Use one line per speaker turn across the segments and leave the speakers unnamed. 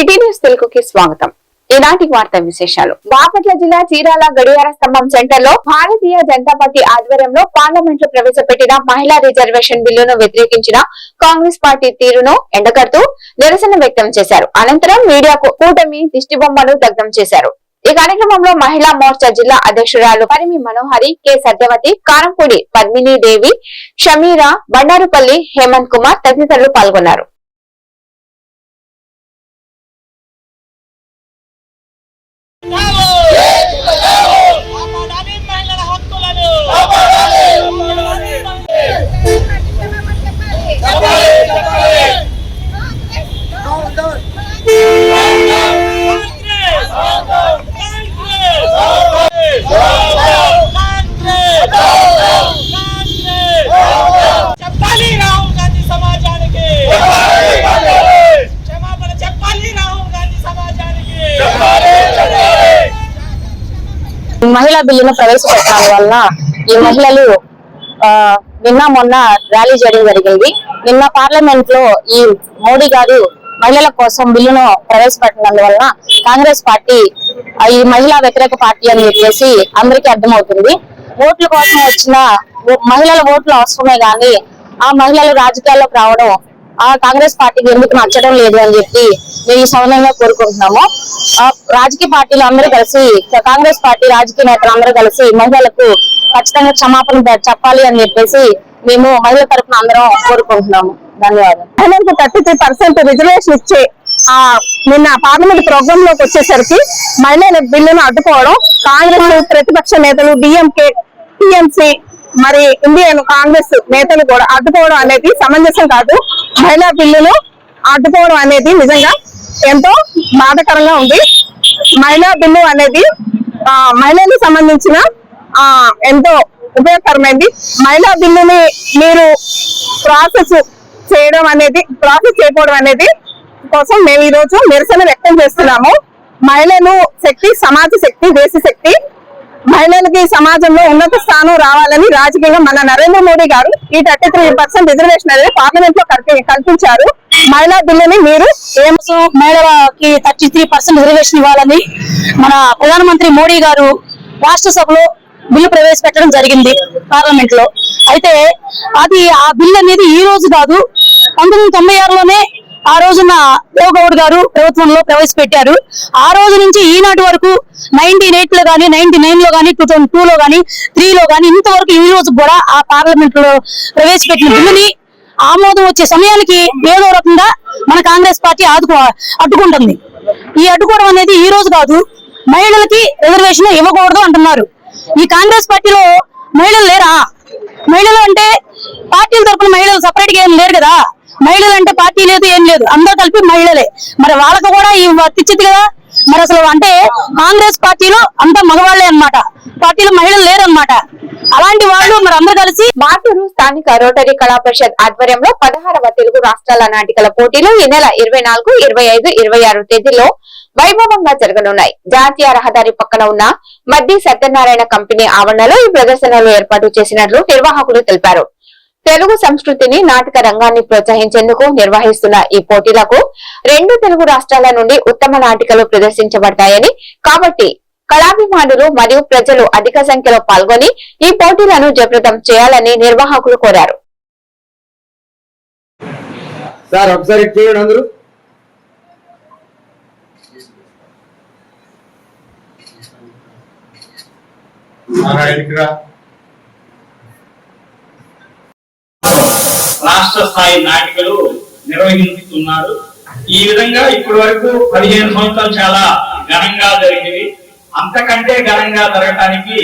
City news తెలుగుకి స్వాగతం. ఈనాటి వార్తా విశేషాలు. బాపట్ల జిల్లా చీరాల గడియార స్తంభం సెంటర్ లో భారతీయ జనతా పార్టీ ఆధ్వర్యంలో పార్లమెంట్ లో ప్రవేశపెట్టిన మహిళా రిజర్వేషన్ బిల్లును వ్యతిరేకించిన కాంగ్రెస్ పార్టీ తీరును ఎండగడుతూ నిరసన వ్యక్తం చేశారు. అనంతరం మీడియాకు కూటమి దిష్టిబొమ్మను దగ్ధం చేశారు. ఈ కార్యక్రమంలో మహిళా మోర్చా జిల్లా అధ్యక్షురాలు పరిమి మనోహరి, కె సత్యవతి, కారంపూడి పద్మిని దేవి, షమీరా, బండారుపల్లి హేమంత్ కుమార్ తదితరులు పాల్గొన్నారు. మహిళా బిల్లును ప్రవేశపెట్టడం వలన ఈ మహిళలు నిన్న మొన్న ర్యాలీ చేయడం జరిగింది. నిన్న పార్లమెంట్ లో ఈ మోడీ గారు మహిళల కోసం బిల్లును ప్రవేశపెట్టినందువలన కాంగ్రెస్ పార్టీ ఈ మహిళా వ్యతిరేక పార్టీ అని చెప్పేసి అందరికీ అర్థమవుతుంది. ఓట్ల కోసం వచ్చిన మహిళల ఓట్లు అవసరమే గాని ఆ మహిళలు రాజకీయాల్లోకి రావడం ఆ కాంగ్రెస్ పార్టీకి ఎందుకు నచ్చడం లేదు అని చెప్పి మేము ఈ సమయంలో కోరుకుంటున్నాము. రాజకీయ పార్టీలు అందరూ కలిసి, కాంగ్రెస్ పార్టీ రాజకీయ నేతలు అందరూ కలిసి మహిళలకు ఖచ్చితంగా క్షమాపణ చెప్పాలి అని చెప్పేసి మేము మహిళల తరఫున అందరం కోరుకుంటున్నాము. ధన్యవాదాలు. 33% రిజర్వేషన్ ఇచ్చే నిన్న పార్లమెంట్ ప్రోగ్రామ్ లోకి వచ్చేసరికి మహిళల బిల్లును అడ్డుకోవడం, కాంగ్రెస్ ప్రతిపక్ష నేతలు డిఎంకే, టిఎంసీ, మరి ఇండియన్ కాంగ్రెస్ నేతలు కూడా అడ్డుకోవడం అనేది సమంజసం కాదు. మహిళా బిల్లును అడ్డుకోవడం అనేది నిజంగా ఎంతో బాధాకరంగా ఉంది. మహిళా బిల్లు అనేది మహిళలకు సంబంధించిన ఎంతో ఉపయోగకరమైంది. మహిళా బిల్లుని మీరు ప్రాసెస్ చేయకపోవడం అనేది కోసం మేము ఈ రోజు నిరసన వ్యక్తం చేస్తున్నాము. మహిళలు శక్తి, సమాజ శక్తి, దేశ శక్తి. మహిళలకి సమాజంలో ఉన్నత స్థానం రావాలని రాజకీయంగా మన నరేంద్ర మోడీ గారు ఈ 33% రిజర్వేషన్ అనేది పార్లమెంట్ లో కల్పించారు. మహిళా బిల్లుని మీరు
మహిళలకి 33% రిజర్వేషన్ ఇవ్వాలని మన ప్రధానమంత్రి మోడీ గారు రాష్ట్ర సభలో బిల్లు ప్రవేశపెట్టడం జరిగింది పార్లమెంట్ లో. అయితే అది ఆ బిల్లు అనేది ఈ రోజు కాదు, 1996లోనే ఆ రోజున దేవగౌడ్ గారు ప్రభుత్వంలో ప్రవేశపెట్టారు. ఆ రోజు నుంచి ఈనాటి వరకు 98 లో గానీ, 99 లో గానీ, 2002 లో గానీ, 3 లో గానీ ఇంతవరకు ఈ రోజు కూడా ఆ పార్లమెంట్ లో ప్రవేశపెట్టిన బిల్లుని ఆమోదం వచ్చే సమయానికి ఏదో రకంగా మన కాంగ్రెస్ పార్టీ అడ్డుకుంటుంది. ఈ అడ్డుకోవడం అనేది ఈ రోజు కాదు. మహిళలకి రిజర్వేషన్ ఇవ్వకూడదు అంటున్నారు. ఈ కాంగ్రెస్ పార్టీలో మహిళలు లేరా? మహిళలు అంటే పార్టీల తరఫున మహిళలు సపరేట్ గా ఏం లేరు కదా. మహిళలు అంటే పార్టీ లేదు, ఏం లేదు, అందరూ కలిపి మహిళలే. మరి వాళ్ళకు కూడా ఈ వర్తించింది కదా. మరి అసలు అంటే కాంగ్రెస్ పార్టీలో అంతా మగవాళ్లే అన్నమాట, పార్టీలో మహిళలు లేరన్నమాట. అలాంటి వాళ్ళు మరి అందరూ కలిసి
మాటూరు స్థానిక రోటరీ కళా పరిషత్ ఆధ్వర్యంలో 16వ తెలుగు రాష్ట్రాల నాటికల పోటీలు ఈ నెల 24, 25, 26 తేదీల్లో వైభవంగా జరగనున్నాయి. జాతీయ రహదారి పక్కన ఉన్న మద్ది సత్యనారాయణ కంపెనీ ఆవరణలో ఈ ప్రదర్శనలు ఏర్పాటు చేసినట్లు నిర్వాహకులు తెలిపారు. తెలుగు సంస్కృతిని, నాటక రంగాన్ని ప్రోత్సహించేందుకు నిర్వహిస్తున్న ఈ పోటీలకు 2 తెలుగు రాష్ట్రాల నుండి ఉత్తమ నాటికలు ప్రదర్శించబడతాయని, కాబట్టి కళాభిమానులు మరియు ప్రజలు అధిక సంఖ్యలో పాల్గొని ఈ పోటీలను జయప్రదం చేయాలని నిర్వాహకులు కోరారు.
రాష్ట్ర స్థాయి నాటికలు నిర్వహిస్తున్నారు. ఈ విధంగా ఇప్పటి వరకు 15 సంవత్సరాలు చాలా ఘనంగా జరిగింది. అంతకంటే ఘనంగా జరగటానికి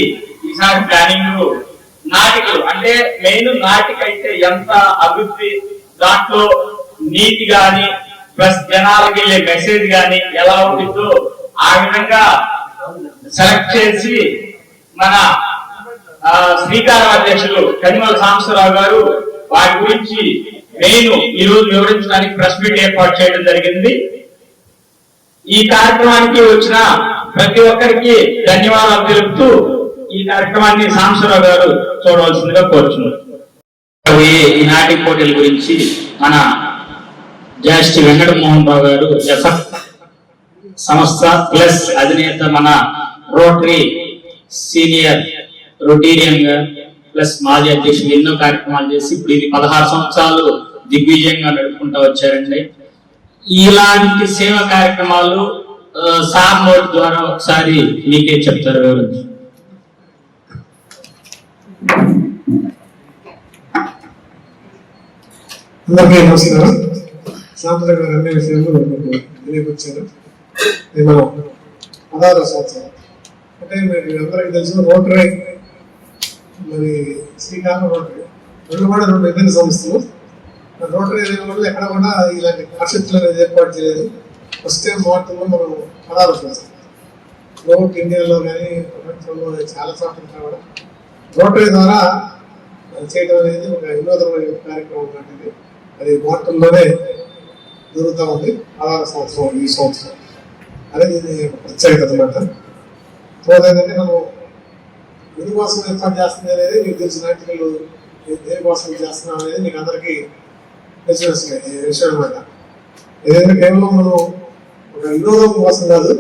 ఈసారి ప్లానింగ్ నాటికలు అంటే మెయిన్ నాటిక అయితే ఎంత అభివృద్ధి, దాంట్లో నీతి గాని ప్లస్ జనాలకి వెళ్ళే మెసేజ్ గాని ఎలా ఉంటుందో ఆ విధంగా సెలెక్ట్ చేసి మన శ్రీకారం అధ్యక్షులు కనిమల సాంబశివరావు గారు వాటి గురించి మెయిన్ ఈ రోజు వివరించడానికి ప్రెస్ మీట్ ఏర్పాటు చేయడం జరిగింది. ఈ కార్యక్రమానికి వచ్చిన ప్రతి ఒక్కరికి ధన్యవాదాలు తెలుపుతూ ఈ కార్యక్రమాన్ని సాంబశివరావు గారు చూడవలసిందిగా కోరుచున్నారు. ఈ నాటిక పోటీల గురించి మన జస్టి వెంకట మోహన్ రావు గారు సంస్థ ప్లస్ అధినేత మన రోటరీ సీనియర్ రొటీరియన్ గా ప్లస్ మాజీ అధ్యక్షులు ఎన్నో కార్యక్రమాలు చేసి ఇప్పుడు ఇది 16 సంవత్సరాలు దిగ్విజయంగా నడుపుకుంటూ వచ్చారండి. ఇలాంటి సేవా కార్యక్రమాలు సార్ నోట్ ద్వారా ఒకసారి మీకే చెప్తారు.
అందరికీ నమస్కారం. సాంప్రదాయ అన్ని విషయాలు తెలియకొచ్చారు. మనం 16వ సంవత్సరం అంటే మీరు అందరికీ తెలుసు రోటరీ, మరి శ్రీకాకుళం రోటరీ రెండు కూడా రెండు విభిన్న సంస్థలు. రోటరీ వల్ల ఎక్కడ కూడా ఇలాంటి కాన్సెప్ట్లు అనేది ఏర్పాటు చేయలేదు. ఫస్ట్ టైం మారుతున్నాం మనం 16వ సంవత్సరం. రోడ్ ఇండియాలో కానీ ప్రపంచంలో చాలా చోట్ల కూడా రోటరీ ద్వారా చేయడం అనేది ఒక వినోదమైన కార్యక్రమం లాంటిది. అది మార్పుల్లోనే జరుగుతూ ఉంది. 16వ సంవత్సరం ఈ సంవత్సరం అనేది ఇది ప్రత్యేకత అన్నమాట. ఏంటంటే మనం ఎందుకోసం ఏర్పాటు చేస్తుంది అనేది మీకు తెలిసిన నాటికలు దేనికోసం చేస్తున్నాం అనేది మీకు అందరికీ తెలిసిన విషయం అనమాట. ఏదైతే కేవలం మనం ఒక వినోదం కోసం కాదు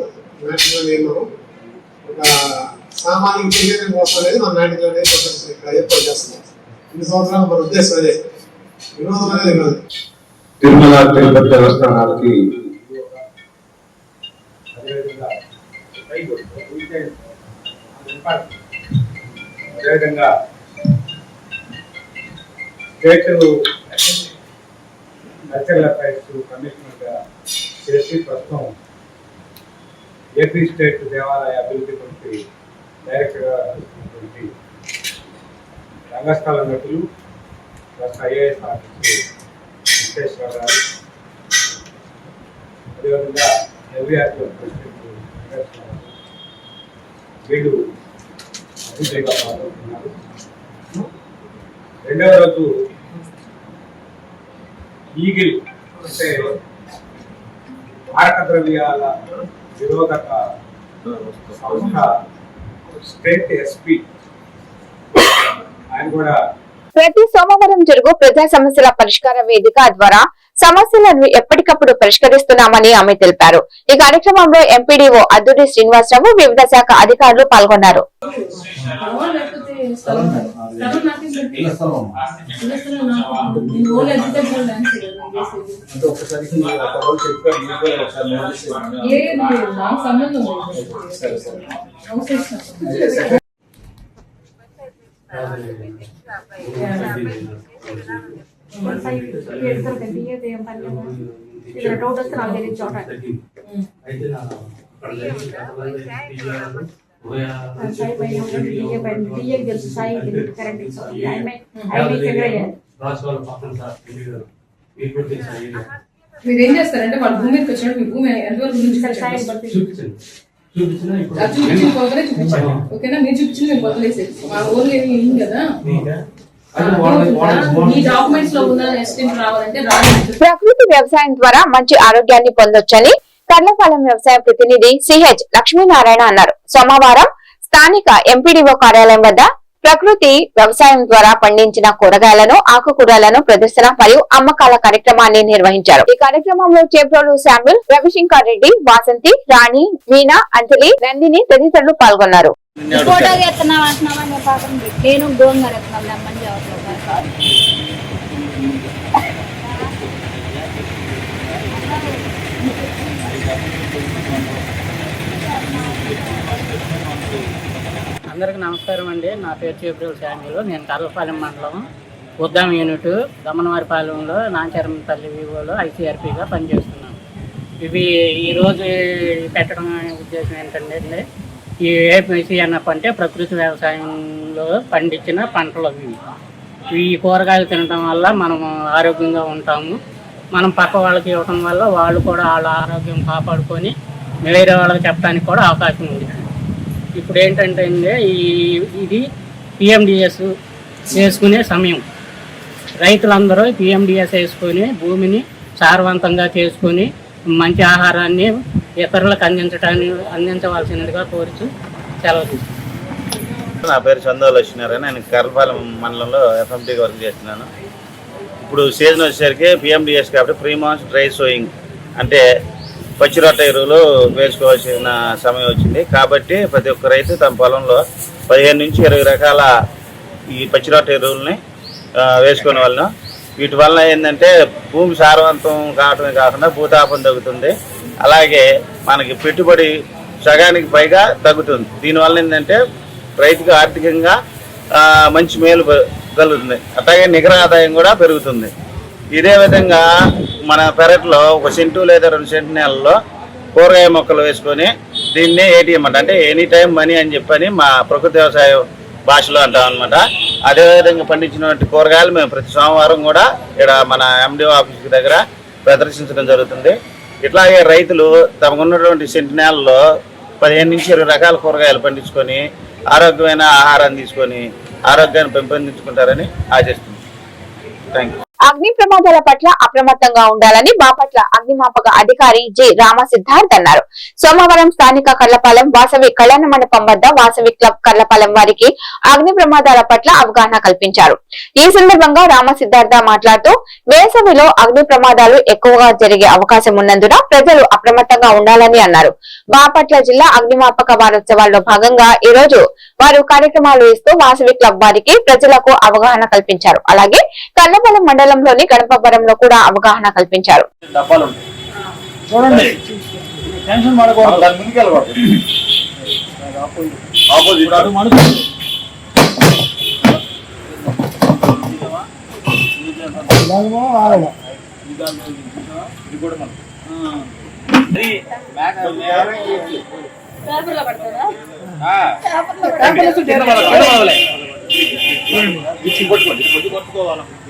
నాటికలు మనం ఒక సామాజిక చైతన్యం కోసం అనేది మన నాటికలు అనేది ఇక్కడ ఏర్పాటు చేస్తున్నాం. ఇన్ని సంవత్సరాలు మన ఉద్దేశం అదే, వినోదం అనేది కాదు.
తిరుమల తిరుపతి దేవస్థానాలకి
అదేవిధంగా స్టేట్ కల్చరల్ అఫైర్స్ కమిషనర్గా చేసి ప్రస్తుతం ఏపీ స్టేట్ దేవాలయ అభివృద్ధి కమిటీ డైరెక్టర్గా ఉన్నటువంటి రంగస్థల నటులు ప్లస్ ఐఏఎస్ ఆఫీసర్ వెంకటేశ్వర గారు, అదేవిధంగా ఎల్వీఆర్లో ప్రెసిడెంట్ వెంకటేశ్వర గారు, వీళ్ళు అతిథిగా పాల్గొంటున్నారు. రెండవ రోజు ఈగిల్ అంటే మారక ద్రవ్యాల నిరోధక సంస్థ స్టేట్ ఎస్పీ ఆయన కూడా
ప్రతి సోమవారం జరుగు ప్రజా సమస్యల పరిష్కార వేదిక ద్వారా సమస్యలను ఎప్పటికప్పుడు పరిష్కరిస్తున్నామని ఆమె తెలిపారు. ఈ కార్యక్రమంలో ఎంపీడీఓ అద్దూరి శ్రీనివాసరావు, వివిధ శాఖ అధికారులు పాల్గొన్నారు.
మీరేం చేస్తారంటే వాళ్ళ భూమి మీదకి వచ్చినట్టు మీ భూమి ఎంతవరకు చూపించాలి. ఓకేనా, మీరు చూపించింది మేము వదిలేసేది మా ఓన్లీ ఏమి కదా.
ప్రకృతి వ్యవసాయం ద్వారా మంచి ఆరోగ్యాన్ని పొందొచ్చని కర్లపాలెం వ్యవసాయ ప్రతినిధి సిహెచ్ లక్ష్మీనారాయణ అన్నారు. సోమవారం స్థానిక ఎంపీడీఓ కార్యాలయం వద్ద ప్రకృతి వ్యవసాయం ద్వారా పండించిన కూరగాయలను, ఆకుకూరలను ప్రదర్శన మరియు అమ్మకాల కార్యక్రమాన్ని నిర్వహించారు. ఈ కార్యక్రమంలో చేబ్రోలు శామ్యుల్, రవిశంకర్ రెడ్డి, వాసంతి, రాణి, మీనా, అంజలి, నందిని తదితరులు పాల్గొన్నారు.
నేను గోంగూర
అందరికి నమస్కారం అండి. నా పేరు చేబ్రోలు శామ్యుల్. నేను కర్లపాలెం మండలం ఉద్దాం యూనిట్ దమనవారిపాలెంలో నాంచరంపల్లి వివోలో ఐసీఆర్పీగా పనిచేస్తున్నాను. ఇవి ఈరోజు పెట్టడం ఉద్దేశం ఏంటంటే ఈ ఏపీసీఎన్ఎఫ్ అంటే ప్రకృతి వ్యవసాయంలో పండించిన పంటలు అవి. ఈ కూరగాయలు తినడం వల్ల మనం ఆరోగ్యంగా ఉంటాము. మనం పక్క వాళ్ళకి ఇవ్వడం వల్ల వాళ్ళు కూడా వాళ్ళ ఆరోగ్యం కాపాడుకొని వేరే వాళ్ళకి చెప్పడానికి కూడా అవకాశం ఉంది. ఇప్పుడు ఏంటంటే ఇది పిఎండిఎస్ వేసుకునే సమయం. రైతులందరూ పిఎండిఎస్ వేసుకొని భూమిని సారవంతంగా చేసుకొని మంచి ఆహారాన్ని ఇతరులకు అందించవలసినదిగా కోరుచు సెలవు తీసుకుంటాను.
నా పేరు చందో లక్ష్మీనారాయణ. నేను కర్లపాలెం మండలంలో ఎఫ్ఎంటీగా వర్క్ చేస్తున్నాను. ఇప్పుడు సీజన్ వచ్చేసరికి పిఎండిఎస్ కాబట్టి ప్రీ మాన్స్ డ్రై సోయింగ్ అంటే పచ్చిరొట్ట ఎరువులు వేసుకోవాల్సిన సమయం వచ్చింది. కాబట్టి ప్రతి ఒక్క రైతు తమ పొలంలో 15 నుంచి 20 రకాల ఈ పచ్చిరొట్ట ఎరువులని వేసుకునే వాళ్ళం. వీటి వల్ల ఏంటంటే భూమి సారవంతం కావటమే కాకుండా భూతాపం తగ్గుతుంది. అలాగే మనకి పెట్టుబడి సగానికి పైగా తగ్గుతుంది. దీనివల్ల ఏంటంటే రైతుకు ఆర్థికంగా మంచి మేలు కలుగుతుంది. అట్లాగే నికర ఆదాయం కూడా పెరుగుతుంది. ఇదే విధంగా మన పెరట్లో 1 సెంటు లేదా 2 సెంటు నేలలో కూరగాయ మొక్కలు వేసుకొని దీన్నే ఏటీఎం అంటే ఎనీ టైం మనీ అని చెప్పని మా ప్రకృతి వ్యవసాయ భాషలో అంటాం అనమాట. అదేవిధంగా పండించినటువంటి కూరగాయలు మేము ప్రతి సోమవారం కూడా ఇక్కడ మన ఎండిఓ ఆఫీస్ దగ్గర ప్రదర్శించడం జరుగుతుంది. ఇట్లాగే రైతులు తమకున్నటువంటి సెంటు నేలలో 15 నుంచి 20 రకాల కూరగాయలు పండించుకొని ఆరోగ్యమైన ఆహారాన్ని తీసుకొని ఆరోగ్యాన్ని పెంపొందించుకుంటారని ఆశిస్తుంది. Thank you.
అగ్ని ప్రమాదాల పట్ల అప్రమత్తంగా ఉండాలని బాపట్ల అగ్నిమాపక అధికారి జె రామసిద్ధార్థ్ అన్నారు. సోమవారం స్థానిక కర్లపాలెం వాసవి కళ్యాణ మండపం వద్ద వాసవి క్లబ్ కర్లపాలెం వారికి అగ్ని ప్రమాదాల పట్ల అవగాహన కల్పించారు. ఈ సందర్భంగా రామసిద్ధార్థ మాట్లాడుతూ వేసవిలో అగ్ని ప్రమాదాలు ఎక్కువగా జరిగే అవకాశం ఉన్నందున ప్రజలు అప్రమత్తంగా ఉండాలని అన్నారు. బాపట్ల జిల్లా అగ్నిమాపక వారోత్సవాల్లో భాగంగా ఈ రోజు వారు కార్యక్రమాలు ఇస్తూ వాసవి క్లబ్ వారికి ప్రజలకు అవగాహన కల్పించారు. అలాగే కర్లపాలెం మండలంలోని గణపవరంలో కూడా అవగాహన కల్పించారు.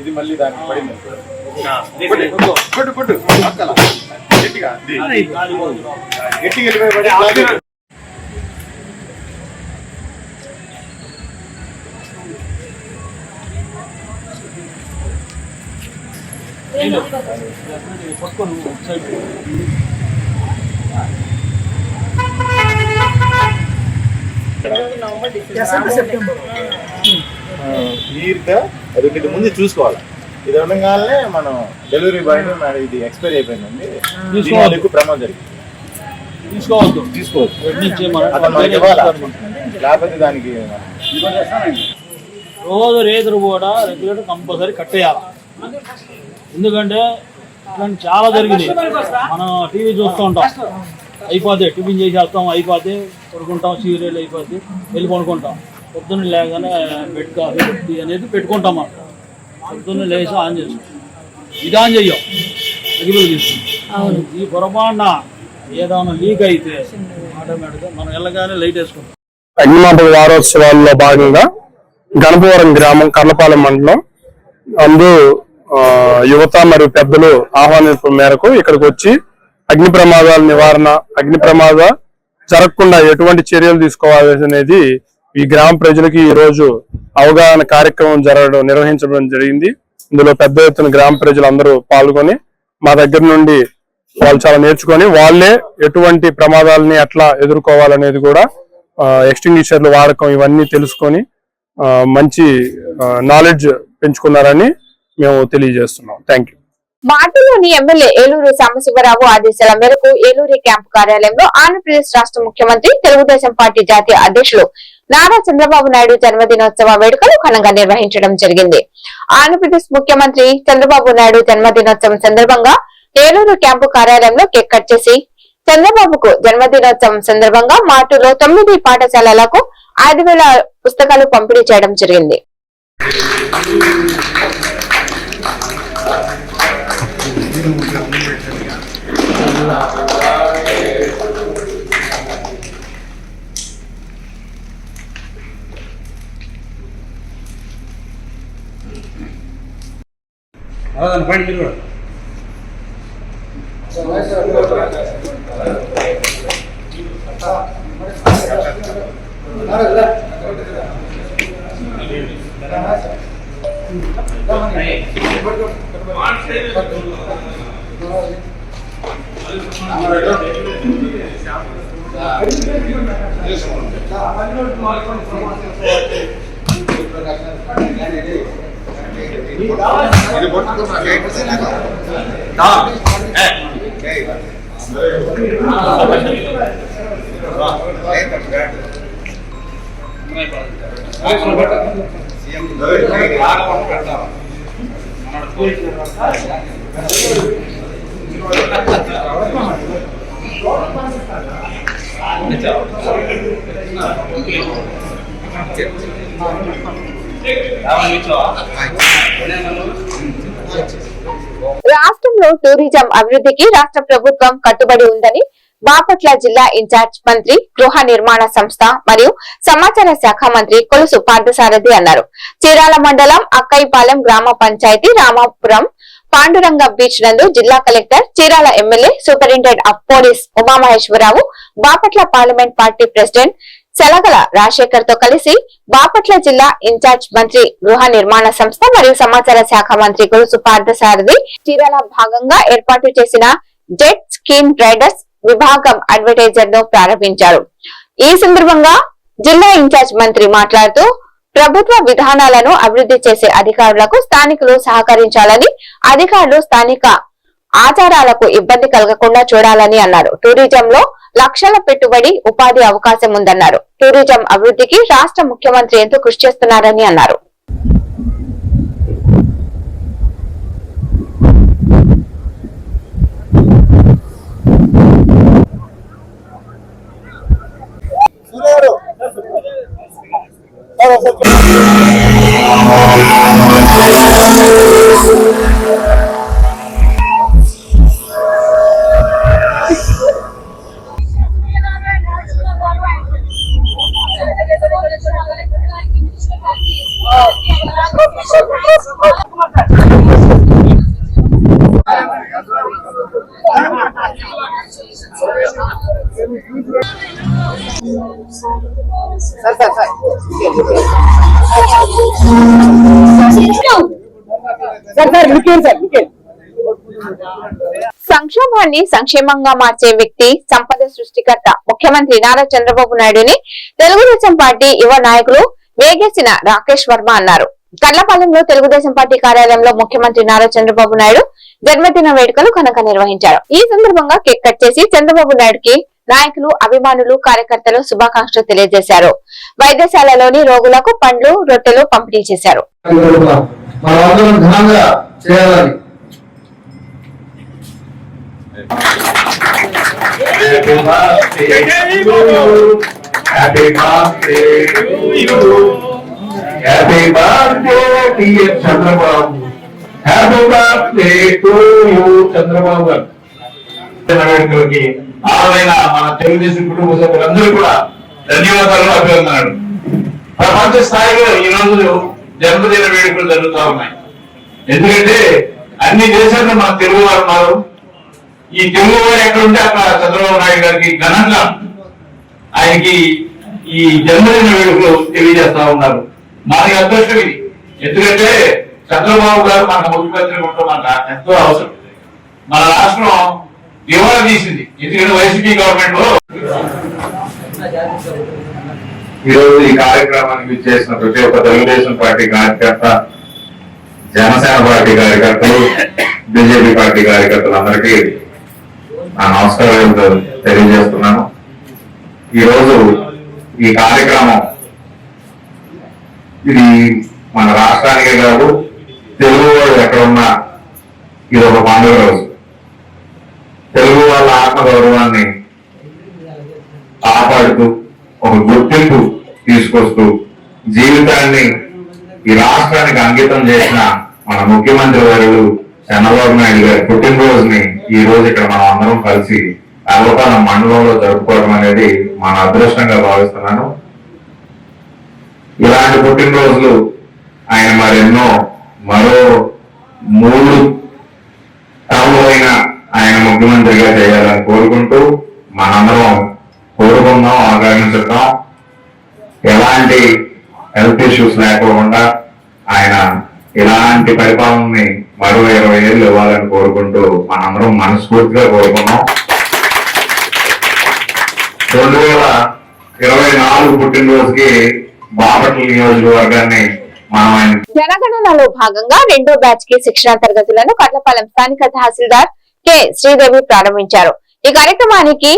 ఇది మళ్ళీ దానికి పడింది. గట్టిగా వెళ్ళిపోయి క్లియర్గా అది ఇది ముందు చూసుకోవాలి. ఇది ఉండగానే మనం డెలివరీ బాయ్ ఇది ఎక్స్పైరీ అయిపోయిందండి, ఎక్కువ ప్రమాదం జరిగింది, తీసుకోవద్దు లేకపోతే దానికి
రోజు రేతులు కూడా రెగ్యులేటర్ కంపల్సరీ కట్టేయాలి. ఎందుకంటే ఇట్లాంటి చాలా జరిగింది. మనం టీవీ చూస్తూ ఉంటాం, అయిపోతే టిఫిన్ చేసేస్తాం, అయిపోతే పడుకుంటాం, సీరియల్ అయిపోతే వెళ్ళి పడుకుంటాం. పొద్దున్న లేగానే బెడ్ కాఫీ టీ అనేది పెట్టుకుంటాం. మనం పొద్దున్న లేచి ఆన్ చేస్తాం, ఇది ఆన్ చెయ్యం, అగిబుల్ తీసుకుంటాం. ఈ పొరపాటున ఏదైనా లీక్ అయితే ఆటోమేటిక్గా మనం వెళ్ళగానే లైట్ వేసుకుంటాం.
అగ్నిమాపక వారోత్సవాల్లో భాగంగా గణపవరం గ్రామం కర్లపాలెం మండలం అందు యువత మరియు పెద్దలు ఆహ్వానింపు మేరకు ఇక్కడికి వచ్చి అగ్ని ప్రమాదాల నివారణ, అగ్ని ప్రమాద జరగకుండా ఎటువంటి చర్యలు తీసుకోవాలనేది ఈ గ్రామ ప్రజలకి ఈ రోజు అవగాహన కార్యక్రమం నిర్వహించడం జరిగింది. ఇందులో పెద్ద ఎత్తున గ్రామ ప్రజలు అందరూ పాల్గొని మా దగ్గర నుండి వాళ్ళు చాలా నేర్చుకొని వాళ్ళే ఎటువంటి ప్రమాదాలని ఎట్లా ఎదుర్కోవాలనేది కూడా ఎక్స్టింగ్విషర్లు వాడకం ఇవన్నీ తెలుసుకొని మంచి నాలెడ్జ్ పెంచుకున్నారని మేము తెలియజేస్తున్నాం. Thank you.
మాటలోని ఎమ్మెల్యే ఏలూరు సాంబశివరావు ఆదేశాల మేరకు ఏలూరు క్యాంపు కార్యాలయంలో ఆంధ్రప్రదేశ్ రాష్ట్ర ముఖ్యమంత్రి తెలుగుదేశం పార్టీ జాతీయ అధ్యక్షులు నారా చంద్రబాబు నాయుడు జన్మదినోత్సవ వేడుకలు ఘనంగా నిర్వహించడం జరిగింది. ఆంధ్రప్రదేశ్ ముఖ్యమంత్రి చంద్రబాబు నాయుడు జన్మదినోత్సవం సందర్భంగా ఏలూరు క్యాంపు కార్యాలయంలో కేక్ కట్ చేసి చంద్రబాబుకు జన్మదినోత్సవం సందర్భంగా మాటూలో 9 పాఠశాలలకు 5,000 పుస్తకాలు పంపిణీ చేయడం జరిగింది. రాష్ట్రంలో టూరిజం అభివృద్ధికి రాష్ట్ర ప్రభుత్వం కట్టుబడి ఉందని బాపట్ల జిల్లా ఇన్ఛార్జ్ మంత్రి, గృహ నిర్మాణ సంస్థ మరియు సమాచార శాఖ మంత్రి కొలుసు పార్థసారథి అన్నారు. చీరాల మండలం అక్కైపాలెం గ్రామ పంచాయతీ రామాపురం పాండురంగ బీచ్ నందు జిల్లా collector, Chirala MLA, superintendent of police Umamaheswararao, Bapatla parliament party president Selagala Rajasekhar తో కలిసి బాపట్ల జిల్లా ఇన్ఛార్జ్ మంత్రి, గృహ నిర్మాణ సంస్థ మరియు సమాచార శాఖ మంత్రి కొలుసు పార్థసారథి చీరాల భాగంగా ఏర్పాటు చేసిన జెట్ స్కీమ్ రైడర్స్ విభాగం అడ్వర్టైజర్ ను ప్రారంభించారు. ఈ సందర్భంగా జిల్లా ఇన్ఛార్జ్ మంత్రి మాట్లాడుతూ ప్రభుత్వ విధానాలను అభివృద్ధి చేసే అధికారులకు స్థానికులు సహకరించాలని, అధికారులు స్థానిక ఆచారాలకు ఇబ్బంది కలగకుండా చూడాలని అన్నారు. టూరిజంలో లక్షల పెట్టుబడి, ఉపాధి అవకాశం ఉందన్నారు. టూరిజం అభివృద్ధికి రాష్ట్ర ముఖ్యమంత్రి ఎంతో కృషి చేస్తున్నారని అన్నారు. సంక్షోభాన్ని సంక్షేమంగా మార్చే వ్యక్తి, సంపద సృష్టికర్త ముఖ్యమంత్రి నారా చంద్రబాబు నాయుడుని తెలుగుదేశం పార్టీ యువ నాయకులు వేగేసిన రాకేష్ వర్మ అన్నారు. కర్లపాలెంలో తెలుగుదేశం పార్టీ కార్యాలయంలో ముఖ్యమంత్రి నారా చంద్రబాబు నాయుడు జన్మదిన వేడుకలు ఘనంగా నిర్వహించారు. ఈ సందర్భంగా కేక్ కట్ చేసి చంద్రబాబు నాయుడుకి నాయకులు, అభిమానులు, కార్యకర్తలు శుభాకాంక్షలు తెలియజేశారు. వైద్యశాలలోని రోగులకు పండ్లు, రొట్టెలు పంపిణీ చేశారు.
చంద్రబాబు గారు వేడుకలకి ఆరులైన మన తెలుగుదేశం కుటుంబ సభ్యులందరూ కూడా ధన్యవాదాలు, అభినందనలు. ప్రపంచ స్థాయిలో ఈ రోజు జన్మదిన వేడుకలు జరుగుతూ ఉన్నాయి. ఎందుకంటే అన్ని దేశాల్లో మన తెలుగు వారు ఉన్నారు. ఈ తెలుగు వారు ఎక్కడుంటే అక్కడ చంద్రబాబు నాయుడు గారికి ఘనంగా ఆయనకి ఈ జన్మదిన వేడుకలు తెలియజేస్తా ఉన్నారు. మనకి అదృష్టం ఇది. ఎందుకంటే చంద్రబాబు గారు మన ముఖ్యమంత్రి ఉండటం మనకు ఎంతో అవసరం. మన రాష్ట్రం దివాళా తీసింది. ఎందుకంటే వైసీపీ గవర్నమెంట్ లో ఈరోజు ఈ కార్యక్రమానికి చేసిన ప్రతి ఒక్క తెలుగుదేశం పార్టీ కార్యకర్త, జనసేన పార్టీ కార్యకర్తలు, బీజేపీ పార్టీ కార్యకర్తలందరికీ నా నమస్కారాలు తెలియజేస్తున్నాను. ఈరోజు ఈ కార్యక్రమం ఇది మన రాష్ట్రానికే కాదు, తెలుగు వాళ్ళు ఎక్కడున్నా ఇది ఒక పండుగ రోజు. తెలుగు వాళ్ళ ఆత్మగౌరవాన్ని కాపాడుతూ, ఒక గుర్తింపు తీసుకొస్తూ, జీవితాన్ని ఈ రాష్ట్రానికి అంకితం చేసిన మన ముఖ్యమంత్రి వర్యులు చంద్రబాబు నాయుడు గారి పుట్టినరోజుని ఈ రోజు ఇక్కడ మనం అందరం కలిసి కర్లపాలెం మండలంలో జరుపుకోవడం అనేది మన అదృష్టంగా భావిస్తున్నాను. ఇలాంటి పుట్టినరోజులు ఆయన మరెన్నో మరో 3 టర్ములైన ఆయన ముఖ్యమంత్రిగా చేయాలని కోరుకుంటూ మనందరం కోరుకుందాం, ఆకాంక్షిద్దాం. ఎలాంటి హెల్త్ ఇష్యూస్ లేకోకుండా ఆయన ఇలాంటి పరిపాలనని మరో 20 ఏళ్ళు ఇవ్వాలని కోరుకుంటూ మనందరం మనస్ఫూర్తిగా కోరుకున్నాం. 2024 పుట్టినరోజుకి బాపట్ల నియోజకవర్గాన్ని మనం
జనగణనలో భాగంగా 2వ బ్యాచ్ కి శిక్షణ తరగతులను కర్లపాలెం స్థానిక తహసీల్దార్ కె శ్రీదేవి ప్రారంభించారు. ఈ కార్యక్రమానికి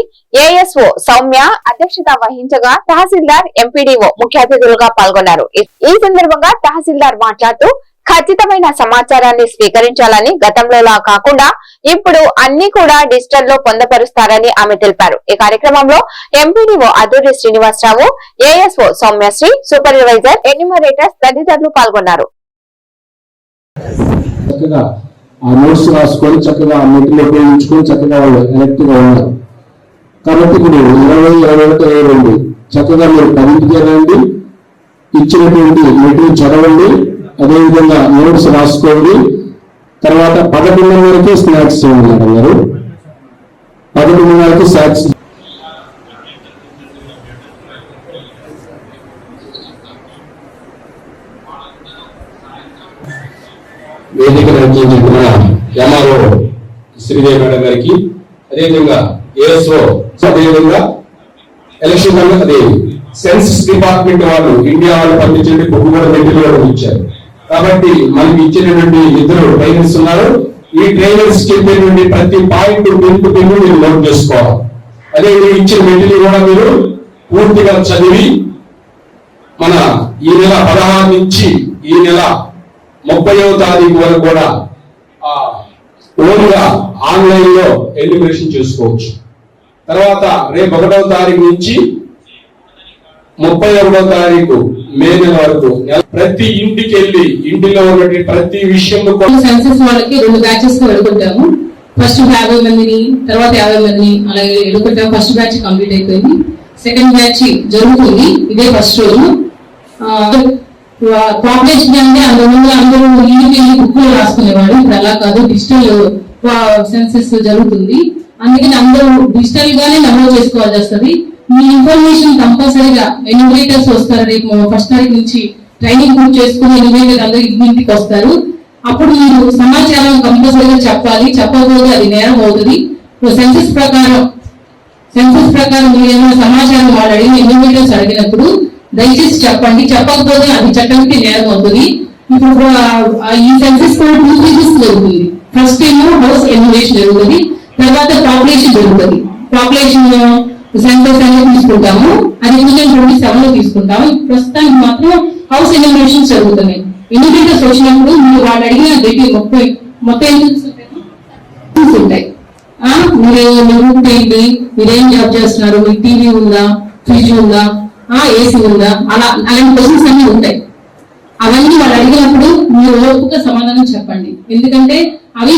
ఏఎస్ఓ సౌమ్య అధ్యక్షత వహించగా తహసీల్దార్ ఎంపీడీఓ ముఖ్య అతిథులుగా పాల్గొన్నారు. ఈ సందర్భంగా తహసీల్దార్ మాట్లాడుతూ ఖచ్చితమైన సమాచారాన్ని స్వీకరించాలని, గతంలోలా కాకుండా ఇప్పుడు అన్ని కూడా డిజిటల్ లో పొందపరుస్తారని ఆమె తెలిపారు. ఈ కార్యక్రమంలో MPDO Aduri Srinivasa Rao, ASO Soumyasri, supervisor, enumerators తదితరులు పాల్గొన్నారు.
చక్కగా ఆ నోట్స్ రాసుకొని చక్కగా ఆ మెటీరియల్ ఉపయోగించుకొని చక్కగా వాళ్ళు ఎలక్ట్ గా ఉన్నారు. కాబట్టి ఇప్పుడు 20, చక్కగా మీరు 10కి రండి, ఇచ్చినటువంటి మెటీరియల్ చదవండి, అదేవిధంగా నోట్స్ రాసుకోండి. తర్వాత 11 వరకు స్నాక్స్ చేయండి అన్నారు. 11 వరకు స్నాక్స్ వేదికను రచించిన ఎంఆర్ఓ శ్రీదేవి మేడం గారికి, అదేవిధంగా ఏఎస్ఓ, అదేవిధంగా ఎలక్షన్ అది సెన్సస్ డిపార్ట్మెంట్ వాళ్ళు ఇండియా వాళ్ళు పంపించే బుక్ కూడా మెటీరియల్ ఇచ్చారు. కాబట్టి మనకి ఇచ్చినటువంటి 2 ట్రైనర్స్ ఉన్నారు. ఈ ట్రైనర్స్ చెప్పేటువంటి ప్రతి పాయింట్ పెన్ను మీరు నోట్ చేసుకోవాలి. అదే మీరు ఇచ్చిన మెటీరియల్ కూడా మీరు పూర్తిగా చదివి మన ఈ నెల 16 నుంచి ఈ నెల 30వ తారీఖు వరకు కూడా ఓన్గా ఆన్లైన్ లో ఎలిమినేషన్ చేసుకోవచ్చు. తర్వాత రేపు 1వ తారీఖు నుంచి 31వ తారీఖు మే నెల వరకు ప్రతి ఇంటికి వెళ్ళి ఇంటిలో ఉన్నటువంటి ప్రతి విషయం
సెన్సస్ వాళ్ళకి 2 బ్యాచెస్ గా వెళ్తుంటాము. ఫస్ట్ 50 మందిని, తర్వాత 50 మందిని అలాగే ఎదుర్కొంటాము. ఫస్ట్ బ్యాచ్ కంప్లీట్ అయిపోయింది. సెకండ్ బ్యాచ్ జరుగుతుంది. ఇదే ఫస్ట్ రోజు. పాపులేషన్ అంటే అందరూ ఇంటికి వెళ్ళి బుక్ లో రాసుకునేవాడు. ఇప్పుడు అలా కాదు, డిజిటల్ సెన్సస్ జరుగుతుంది. అందుకని అందరూ డిజిటల్ గానే నమోదు చేసుకోవాల్సి వస్తుంది. మీ ఇన్ఫర్మేషన్ కంపల్సరీగా ఎన్యూమరేటర్స్ వస్తారు. రేపు 1వ తారీఖు నుంచి ట్రైనింగ్ పూర్తి చేసుకుని ఎన్యూమరేటర్ అందరూ ఇంటికి వస్తారు. అప్పుడు మీరు సమాచారం కంపల్సరీగా చెప్పాలి. చెప్పకపోతే అది నేరం అవుతుంది. సెన్సస్ ప్రకారం మీరు ఏమైనా సమాచారం వాళ్ళు అడిగిన ఎన్యూమరేటర్స్ అడిగినప్పుడు దయచేసి చెప్పండి. చెప్పకపోతే అది చట్టానికి నేరం అవుతుంది. ఇప్పుడు ఈ సెన్సస్ కూడా 2 phases జరుగుతుంది. ఫస్ట్ ఏమో హౌస్ ఎన్యూమరేషన్ జరుగుతుంది, తర్వాత పాపులేషన్ జరుగుతుంది. పాపులేషన్ సెన్సస్ అనేది తీసుకుంటాము, అది 2027లో తీసుకుంటాము. ప్రస్తుతానికి మాత్రం హౌస్ ఎన్యూమరేషన్ జరుగుతున్నాయి. ఎన్యూమరేటర్స్ వచ్చినప్పుడు మీరు వాళ్ళు అడిగిన మొత్తం ఉంటాయి. మీరు మీరేం జాబ్ చేస్తున్నారు, మీకు టీవీ ఉందా, ఫ్రిడ్జ్ ఉందా, ఏసీ ఉందా, అలాంటి క్వశ్చన్స్ అన్ని ఉంటాయి. అవన్నీ వాళ్ళు అడిగినప్పుడు మీరు ఓపికగా సమాధానం చెప్పండి. ఎందుకంటే అవి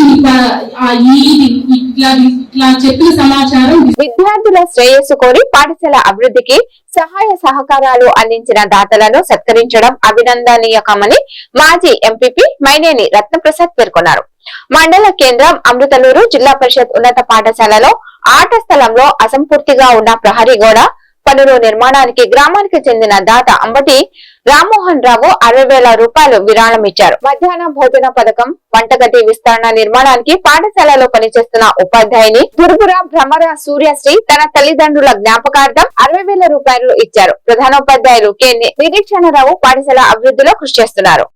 ఇట్లా చెప్పిన సమాచారం
విద్యార్థుల శ్రేయస్సు కోరి పాఠశాల అభివృద్ధికి సహాయ సహకారాలు అందించిన దాతలను సత్కరించడం అభినందనీయకమని మాజీ ఎంపీపీ మైనేని రత్నప్రసాద్ పేర్కొన్నారు. మండల కేంద్రం అమృతలూరు జిల్లా పరిషత్ ఉన్నత పాఠశాలలో ఆట స్థలంలో అసంపూర్తిగా ఉన్న ప్రహరీ గోడ పనులు నిర్మాణానికి గ్రామానికి చెందిన దాత అంబటి రామ్మోహన్ రావు 60,000 రూపాయలు విరాళం ఇచ్చారు. మధ్యాహ్న భోజన పథకం, వంటగది విస్తరణ నిర్మాణానికి పాఠశాలలో పనిచేస్తున్న ఉపాధ్యాయుని దుర్బుర భ్రమర సూర్యశ్రీ తన తల్లిదండ్రుల జ్ఞాపకార్థం 60,000 రూపాయలు ఇచ్చారు. ప్రధానోపాధ్యాయులు కె నిరీక్షణరావు పాఠశాల అభివృద్ధిలో కృషి చేస్తున్నారు.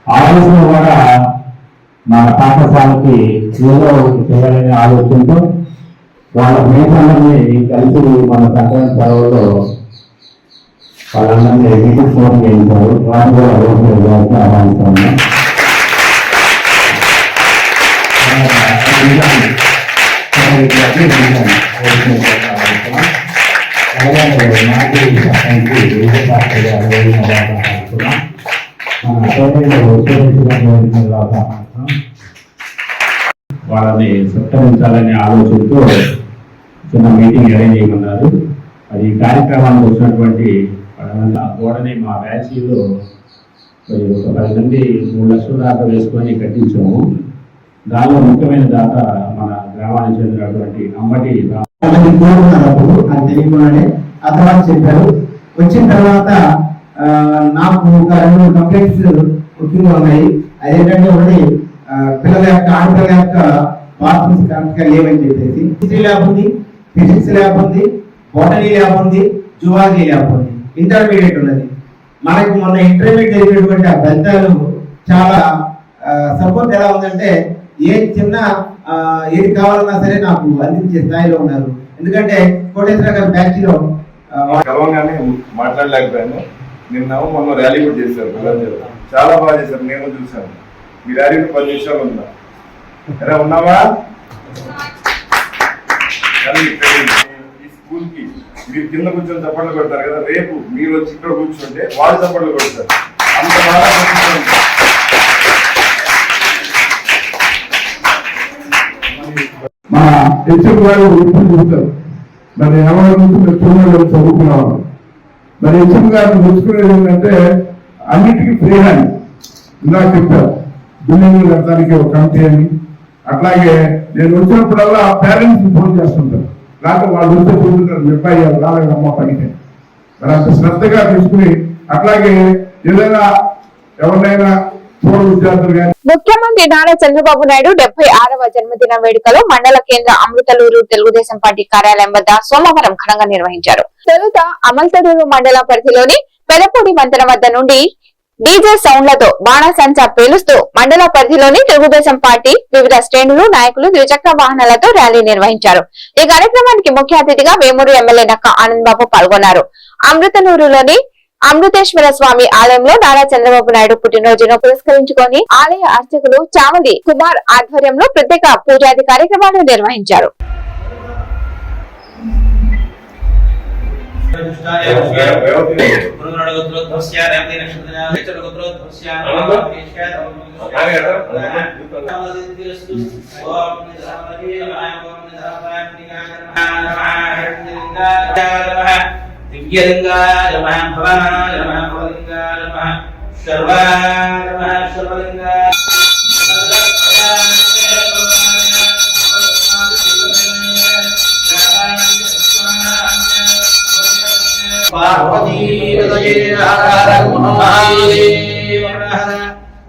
ఆలోచన కూడా మన పాఠశాలకి ఏదో ఒకటి చేయాలనే ఆలోచనతో వాళ్ళ మేధాలని కలిసి మన ప్రకటన సెలవుల్లో వాళ్ళందరినీ మీటింగ్ ఫోన్ చేయించారు. వాటి కూడా ఆహ్వానిస్తున్నాం. వాళ్ళని సత్కరించాలనే ఆలోచనతో చిన్న మీటింగ్ అరేంజ్ చేయమన్నారు. అది కార్యక్రమానికి వచ్చినటువంటి గోడని మా బ్యాచీలో ఒక 10 మంది 3 లక్షల దాకా వేసుకొని కట్టించాము. దానిలో ముఖ్యమైన దాత మన గ్రామానికి చెందినటువంటి అమ్మటి
అది తెలియకుండానే ఆ తర్వాత చెప్పారు. వచ్చిన తర్వాత నాకు ఒక 2 కంప్లైంట్స్ ముఖ్యంగా ఉన్నాయి. అదేంటంటే ఒకటి పిల్లల యొక్క ఆడపిల్లల యొక్క బాత్రూమ్స్ కరెక్ట్ గా లేవని చెప్పేసి హిస్టరీ ల్యాబ్ ఉంది, ఫిజిక్స్ ల్యాబ్ ఉంది, బోటనీ ల్యాబ్ ఉంది, జువాలజీ ల్యాబ్ ఉంది, ఇంటర్మీడియట్ ఉన్నది. మనకు మొన్న ఇంటర్మీడియట్ జరిగినటువంటి ఆ పెద్దలు చాలా సపోర్ట్ ఎలా ఉందంటే ఏ చిన్న ఏది కావాలన్నా సరే నాకు అందించే స్థాయిలో ఉన్నారు. ఎందుకంటే కోటేశ్వర గారి బ్యాచ్లో
కలవగానే మాట్లాడలేకపోయాను. నిన్న మొన్న ర్యాలీ కూడా చేశారు పిల్లలు, చాలా బాగా చేశారు. నేను చూశాను. మీ ర్యాలీలో 10 నిమిషాలు ఉందా? ఎలా ఉన్నావా? ఈ స్కూల్ కి మీరు కింద కూర్చొని చప్పట్లు కొడతారు కదా, రేపు మీరు వచ్చి ఇక్కడ కూర్చుంటే వాళ్ళు చప్పట్లు కొడతారు. అంత బాగా
మా హెచ్ఎం గారు ఎప్పుడు చూస్తారు. మరి ఎవరి నుంచి మీరు చూడలేదు చదువుకున్నాము. మరి హెచ్ఎం గారిని మెచ్చుకునేది ఏంటంటే అన్నిటికీ ఫ్రీ హ్యాండ్. ఇలా చెప్పారు, బిల్డింగ్లు కట్టడానికి ఒక కమిటీ అని. అట్లాగే నేను వచ్చినప్పుడల్లా పేరెంట్స్ ఫోన్ చేస్తుంటారు, లేకపోతే వాళ్ళు వస్తే చూస్తుంటారు మీ అబ్బాయి రాలేదమ్మ పనికి. మరి అంత శ్రద్ధగా తీసుకుని అట్లాగే ఏదైనా ఎవరినైనా
ముఖ్యమంత్రి నారా చంద్రబాబు నాయుడు 76వ జన్మదిన వేడుకలు మండల కేంద్ర అమృతలూరు తెలుగుదేశం పార్టీ కార్యాలయం వద్ద సోమవారం ఘనంగా నిర్వహించారు. తొలుత అమృతలూరు మండల పరిధిలోని పెదపూడి వంతెన వద్ద నుండి డీజే సౌండ్లతో బాణాసంచా పేలుస్తూ మండల పరిధిలోని తెలుగుదేశం పార్టీ వివిధ శ్రేణులు నాయకులు ద్విచక్ర వాహనాలతో ర్యాలీ నిర్వహించారు. ఈ కార్యక్రమానికి ముఖ్య అతిథిగా వేమూరు ఎమ్మెల్యే నక్క ఆనంద్ బాబు పాల్గొన్నారు. అమృతలూరులోని అమృతేశ్వర స్వామి ఆలయంలో నారా చంద్రబాబు నాయుడు పుట్టినరోజును పురస్కరించుకొని ఆలయ అర్చకులు చామలి కుమార్ ఆధ్వర్యంలో ప్రత్యేక పూజాది కార్యక్రమాలు నిర్వహించారు.
దివ్యలింగాయ నమః, భవాయ నమః, భవలింగాయ నమః, శర్వాయ నమః, శర్వలింగాయ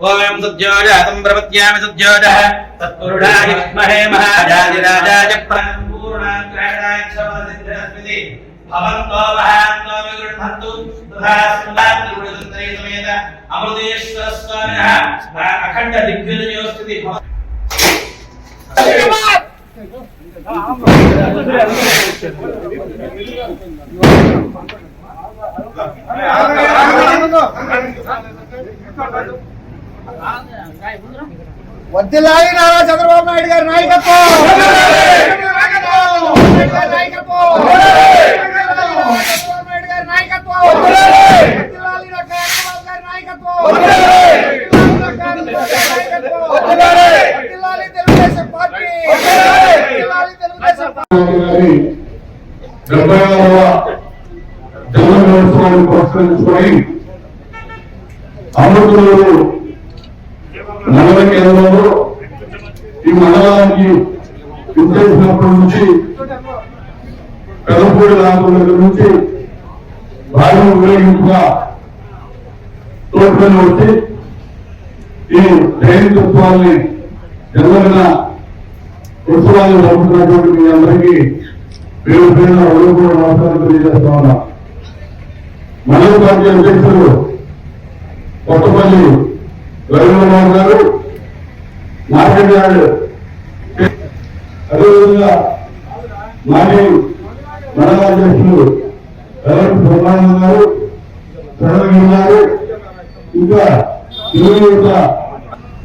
ఓం సజ్జోజాతం ప్రపద్యామి సజ్జోజః తత్పురుషాయ విద్మహే మహారాజరాజాయ పూర్ణాగ్రహణాయ సమసిద్ధిరస్మితి భవంతో మహాంతో విగృహంతు తథాస్మదాంతి గుణసుందరీ సమేత అమృతేశ్వర స్వామినః అఖండ దిగ్విజయోస్థితి
వద్దిలాయి నారా చంద్రబాబు నాయుడు గారి నాయకత్వం.
జన్మదినోత్సవాన్ని పురస్కరించుకొని అమృతలూరు మండల కేంద్రంలో ఈ మండలానికి విచ్చేసినప్పటి నుంచి పెదపూడి రాజుల దగ్గర నుంచి భారీ ఊరేగింపుగా తోడ్కొని వచ్చి ఈ జయంతి ఉత్సవాల్ని జన్మదిన ఉత్సవాన్ని జరుపుతున్నటువంటి మీ అందరికీ పేరు పేరున కూడా నమస్కారం తెలియజేస్తా ఉన్నా. మండల పార్టీ అధ్యక్షులు కొత్తపల్లి రవీంద్రబాబు గారు, మార్కెట్ యార్డ్ అదేవిధంగా మాజీ మండల అధ్యక్షులు బ్రహ్మానంద గారు, ప్రణవి గారు, ఇంకా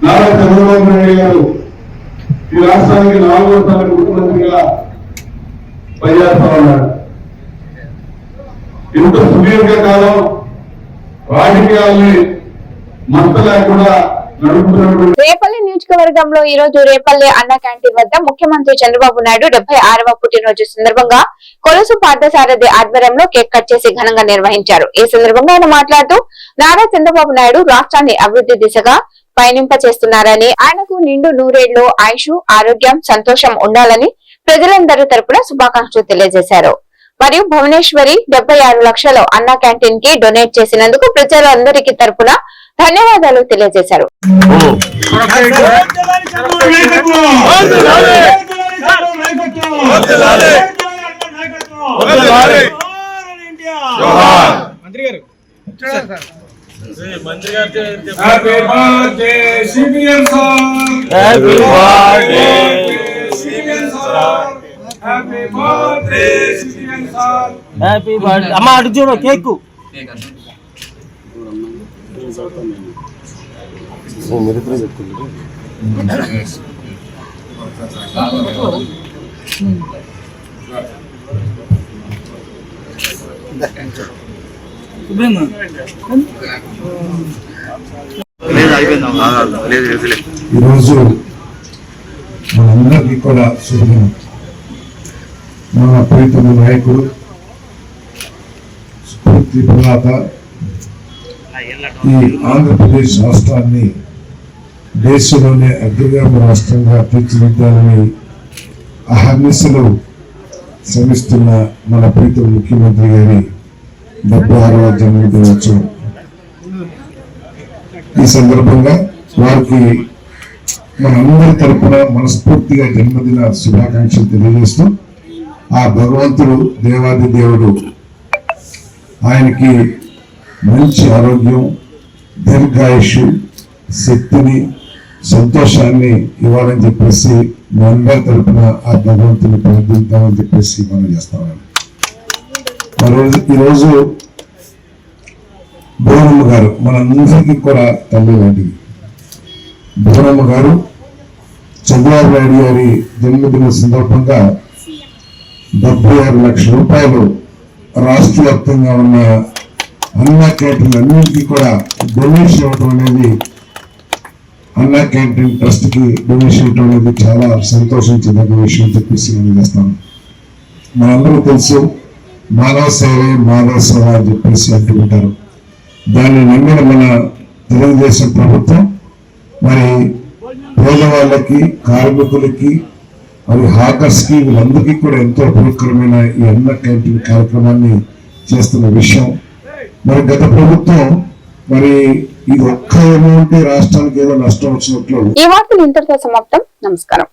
నారా చంద్రబాబు నాయుడు గారు ఈ రాష్ట్రానికి 4వ సారి ముఖ్యమంత్రిగా పనిచేస్తా ఉన్నారు. ఇంత సుదీర్ఘ కాలం రాజకీయాల్ని మంట లేకుండా
రేపల్లి నియోజకవర్గంలో ఈ రోజు రేపల్లి అన్న క్యాంటీన్ వద్ద ముఖ్యమంత్రి చంద్రబాబు నాయుడు 76వ పుట్టినరోజు సందర్భంగా కొలుసు పార్థసారథి ఆధ్వర్యంలో కేక్ కట్ చేసి ఘనంగా నిర్వహించారు. ఈ సందర్భంగా ఆయన మాట్లాడుతూ నారా చంద్రబాబు నాయుడు రాష్ట్రాన్ని అభివృద్ధి దిశగా పయనింప చేస్తున్నారని, ఆయనకు నిండు నూరేళ్లు ఆయుష్, ఆరోగ్యం, సంతోషం ఉండాలని ప్రజలందరి తరపున శుభాకాంక్షలు తెలియజేశారు. మరియు భువనేశ్వరి 76 లక్షలు అన్న క్యాంటీన్ కి డొనేట్ చేసినందుకు ప్రజలందరికీ తరపున ధన్యవాదాలు తెలియజేశారు.
అమ్మ అటు చూడు కేక్
ఈరోజు మనందరికీ కూడా శుభదినం. మన ప్రీతమ నాయకుడు, స్ఫూర్తి ప్రదాత, ఈ ఆంధ్రప్రదేశ్ రాష్ట్రాన్ని దేశంలోనే అగ్రగామి రాష్ట్రంగా తీర్చిదిద్దాలని అహర్నిశలు శ్రమిస్తున్న మన ప్రీతమ ముఖ్యమంత్రి గారి 76వ జన్మదినోత్సవం. ఈ సందర్భంగా వారికి మనందరి తరపున మనస్ఫూర్తిగా జన్మదిన శుభాకాంక్షలు తెలియజేస్తూ, ఆ భగవంతుడు, దేవాది దేవుడు ఆయనకి మంచి ఆరోగ్యం, దీర్ఘాయుష్, శక్తిని, సంతోషాన్ని ఇవ్వాలని చెప్పేసి మనందరి తరపున ఆ భగవంతుని ప్రార్థిద్దామని చెప్పేసి మనం చేస్తామని. ఈరోజు భువనమ్మ గారు మనందరికీ కూడా తల్లి లాంటిది. భువనమ్మ గారు చంద్రబాబు నాయుడు గారి జన్మదిన సందర్భంగా 76 లక్షల రూపాయలు రాష్ట్ర వ్యాప్తంగా ఉన్న అన్నా క్యాంటీన్ అన్నింటికీ కూడా డొనేషన్ ఇవ్వడం అనేది, అన్నా క్యాంటీన్ ట్రస్ట్ కి డొనేషన్ ఇవ్వడం అనేది చాలా సంతోషించదగ్గ విషయం చెప్పేసి మనం చేస్తాం. మనందరూ తెలుసు, మానవ సేవే మానవ సేవ అని చెప్పేసి అంటూ ఉంటారు. దాన్ని నమ్మిన మన తెలుగుదేశం ప్రభుత్వం మరి పేదవాళ్ళకి, కార్మికులకి, మరి హాకర్స్ కి, వీళ్ళందరికీ కూడా ఎంతో ఉపయోగకరమైన ఈ అన్న క్యాంటీన్ కార్యక్రమాన్ని చేస్తున్న విషయం. మరి గత ప్రభుత్వం మరి ఇది ఒక్క అమౌంట్ రాష్ట్రానికి ఏదో నష్టం వచ్చినట్లు.
ఈ వార్తలు ఇంతటితో సమాప్తం. నమస్కారం.